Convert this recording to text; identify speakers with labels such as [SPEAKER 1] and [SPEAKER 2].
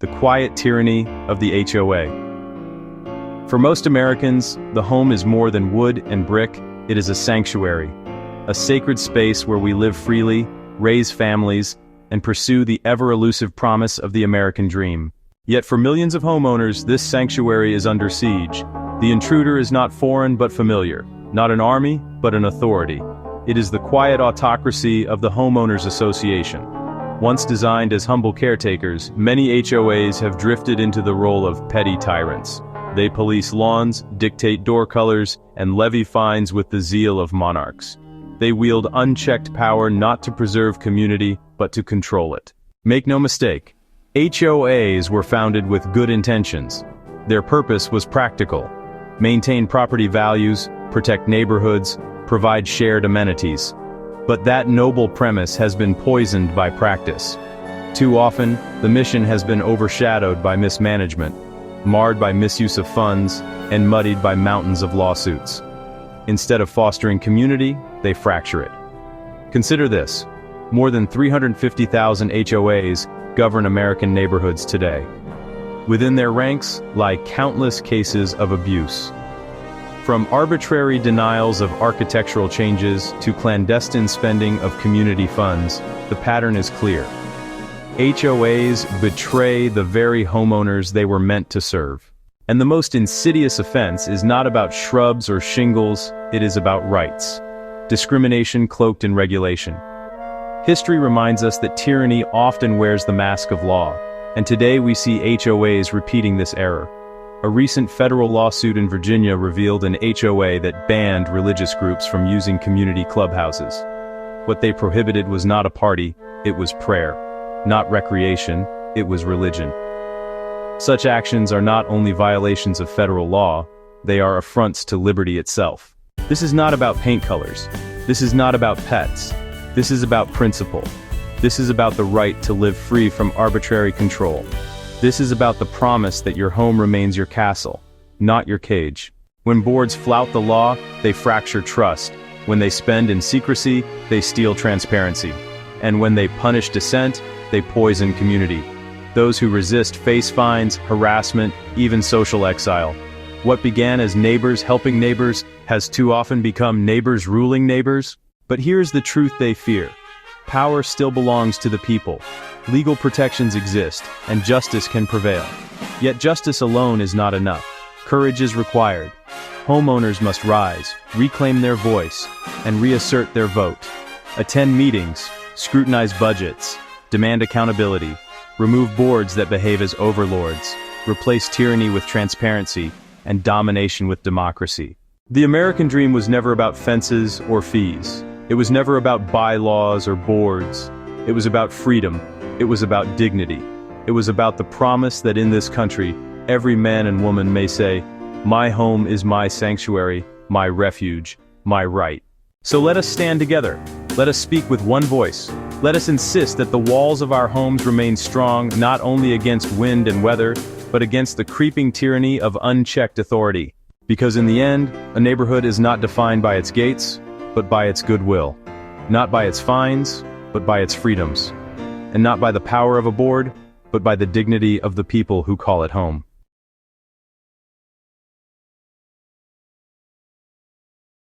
[SPEAKER 1] the quiet tyranny of the HOA. For most Americans, the home is more than wood and brick, it is a sanctuary, a sacred space where we live freely, raise families, and pursue the ever-elusive promise of the American dream. Yet for millions of homeowners, this sanctuary is under siege. The intruder is not foreign but familiar, not an army, but an authority. It is the quiet autocracy of the Homeowners Association. Once designed as humble caretakers, many HOAs have drifted into the role of petty tyrants. They police lawns, dictate door colors, and levy fines with the zeal of monarchs. They wield unchecked power not to preserve community, but to control it. Make no mistake, HOAs were founded with good intentions. Their purpose was practical: maintain property values, protect neighborhoods, provide shared amenities. But that noble premise has been poisoned by practice. Too often, the mission has been overshadowed by mismanagement, marred by misuse of funds, and muddied by mountains of lawsuits. Instead of fostering community, they fracture it. Consider this: more than 350,000 HOAs govern American neighborhoods today. Within their ranks lie countless cases of abuse. From arbitrary denials of architectural changes to clandestine spending of community funds, the pattern is clear. HOAs betray the very homeowners they were meant to serve. And the most insidious offense is not about shrubs or shingles, it is about rights. Discrimination cloaked in regulation. History reminds us that tyranny often wears the mask of law, and today we see HOAs repeating this error. A recent federal lawsuit in Virginia revealed an HOA that banned religious groups from using community clubhouses. What they prohibited was not a party, it was prayer. Not recreation, it was religion. Such actions are not only violations of federal law, they are affronts to liberty itself. This is not about paint colors. This is not about pets. This is about principle. This is about the right to live free from arbitrary control. This is about the promise that your home remains your castle, not your cage. When boards flout the law, they fracture trust. When they spend in secrecy, they steal transparency. And when they punish dissent, they poison community. Those who resist face fines, harassment, even social exile. What began as neighbors helping neighbors has too often become neighbors ruling neighbors. But here's the truth they fear. Power still belongs to the people. Legal protections exist, and justice can prevail. Yet justice alone is not enough. Courage is required. Homeowners must rise, reclaim their voice, and reassert their vote. Attend meetings, scrutinize budgets, demand accountability, remove boards that behave as overlords, replace tyranny with transparency, and domination with democracy. The American dream was never about fences or fees. It was never about bylaws or boards. It was about freedom. It was about dignity. It was about the promise that in this country, every man and woman may say, "My home is my sanctuary, my refuge, my right." So let us stand together. Let us speak with one voice. Let us insist that the walls of our homes remain strong not only against wind and weather, but against the creeping tyranny of unchecked authority. Because in the end, a neighborhood is not defined by its gates, but by its goodwill. Not by its fines, but by its freedoms. And not by the power of a board, but by the dignity of the people who call it home.